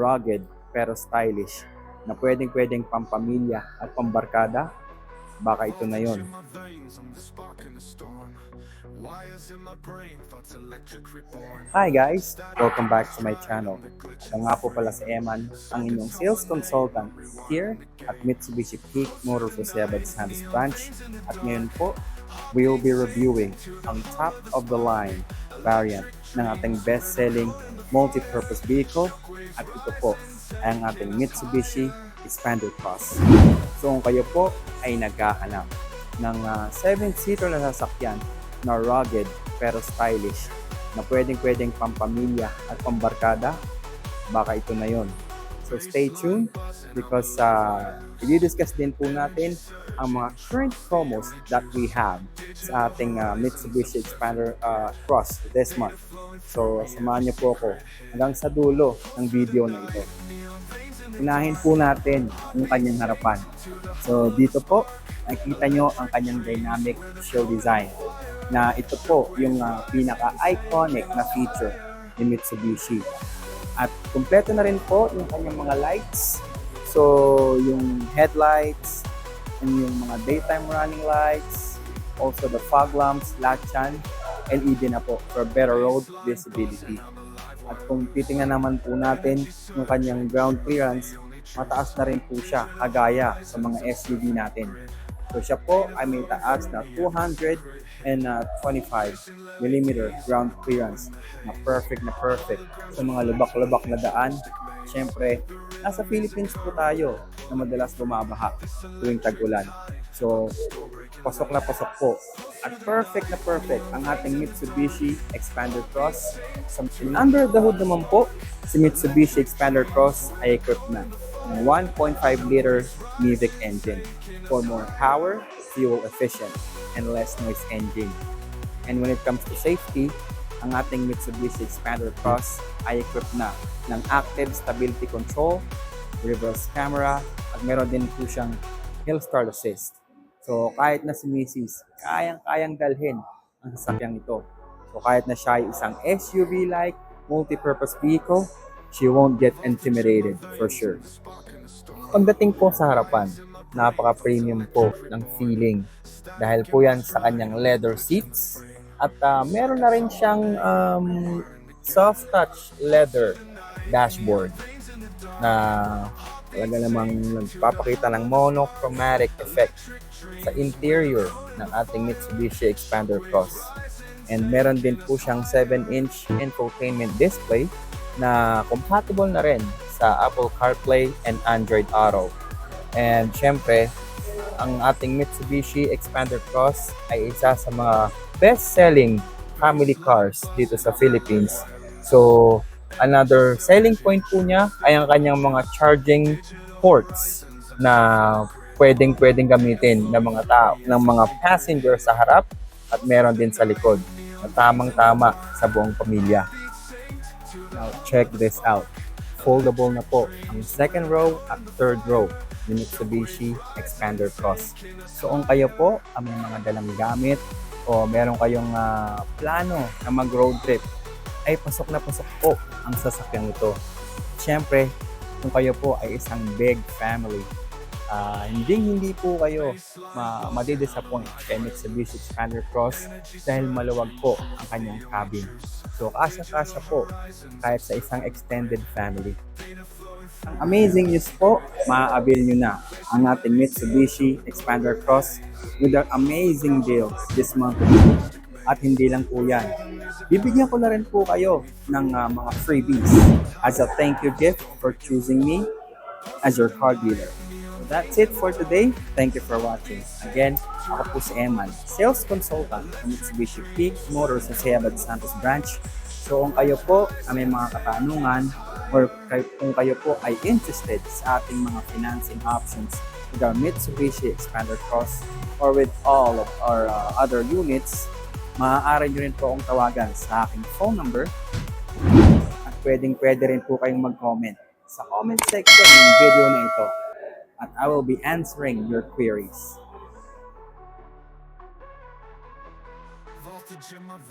rugged pero stylish na pwedeng-pwedeng pampamilya at pambarkada, baka ito na yon. Hi guys! Welcome back to my channel. Ako nga po pala si Eman, ang inyong sales consultant here at Mitsubishi Peak Motors José Santos Branch. At ngayon po, we will be reviewing ang top of the line variant ng ating best-selling multi-purpose vehicle. At ito po ay ang ating Mitsubishi Xpander Cross. So kung kayo po ay naghahanap ng 7-seater na sasakyan na rugged pero stylish na pwedeng-pwedeng pampamilya at pambarkada, baka ito na yon. So stay tuned because i-discuss din po natin ang mga current promos that we have sa ating Mitsubishi Xpander Cross this month. So samahan niyo po ako hanggang sa dulo ng video na ito. Unahin po natin yung kanyang harapan. So dito po, nakikita nyo ang kanyang dynamic shield design na ito po yung pinaka-iconic na feature ni Mitsubishi. At kumpleto na rin po yung kanyang mga lights. So yung headlights, and yung mga daytime running lights, also the fog lamps, lahat yan, LED na po for better road visibility. At kung titingnan naman po natin yung kanyang ground clearance, mataas na rin po siya kagaya sa mga SUV natin. So siya po ay may taas na 225mm ground clearance na perfect sa mga lubak-lubak na daan. Siyempre, nasa Philippines po tayo na madalas bumabaha tuwing tag-ulan. So, pasok na pasok po. At perfect ang ating Mitsubishi Xpander Cross. Under the hood naman po, si Mitsubishi Xpander Cross ay equipped na ng 1.5-liter Mavic engine for more power, fuel efficient, and less noise engine. And when it comes to safety, ang ating Mitsubishi Xpander Cross ay equipped na ng active stability control, reverse camera, at meron din po siyang hill start assist. So kahit na si Mrs. kayang dalhin ang sasakyang ito. So kahit na siya ay isang SUV-like multi-purpose vehicle, she won't get intimidated for sure. Pagdating po sa harapan, napaka-premium po ng feeling dahil po yan sa kanyang leather seats at meron na rin siyang soft touch leather dashboard na talaga namang nagpapakita ng monochromatic effect sa interior ng ating Mitsubishi Xpander Cross. And meron din po siyang 7-inch infotainment display na compatible na rin sa Apple CarPlay and Android Auto. And syempre, ang ating Mitsubishi Xpander Cross ay isa sa mga best-selling family cars dito sa Philippines. So, another selling point po niya ay ang kanyang mga charging ports na pwedeng gamitin ng mga tao, ng mga passenger sa harap at meron din sa likod na tamang-tama sa buong pamilya. Now, check this out. Foldable na po ang second row at third row ni Mitsubishi Xpander Cross. So kung kayo po ang may mga dalang gamit o meron kayong plano na mag-road trip, ay pasok na pasok po ang sasakyang ito. Siyempre, kung kayo po ay isang big family, hindi po kayo madidisappoint kay Mitsubishi Xpander Cross dahil maluwag po ang kanyang cabin. So, kasya-kasya po kahit sa isang extended family. Ang amazing news po, maa-avail nyo na ang ating Mitsubishi Xpander Cross with our amazing deals this month. At hindi lang po yan. Bibigyan ko na rin po kayo ng mga freebies as a thank you gift for choosing me as your car dealer. So that's it for today. Thank you for watching. Again, ako po si Eman, sales consultant ng Mitsubishi Peak Motors José Santos Branch. So kung kayo po ay may mga katanungan or kung kayo po ay interested sa ating mga financing options with our Mitsubishi Xpander Cross or with all of our other units, maaari nyo rin po akong tawagan sa aking phone number at pwede rin po kayong mag-comment sa comment section ng video na ito at I will be answering your queries.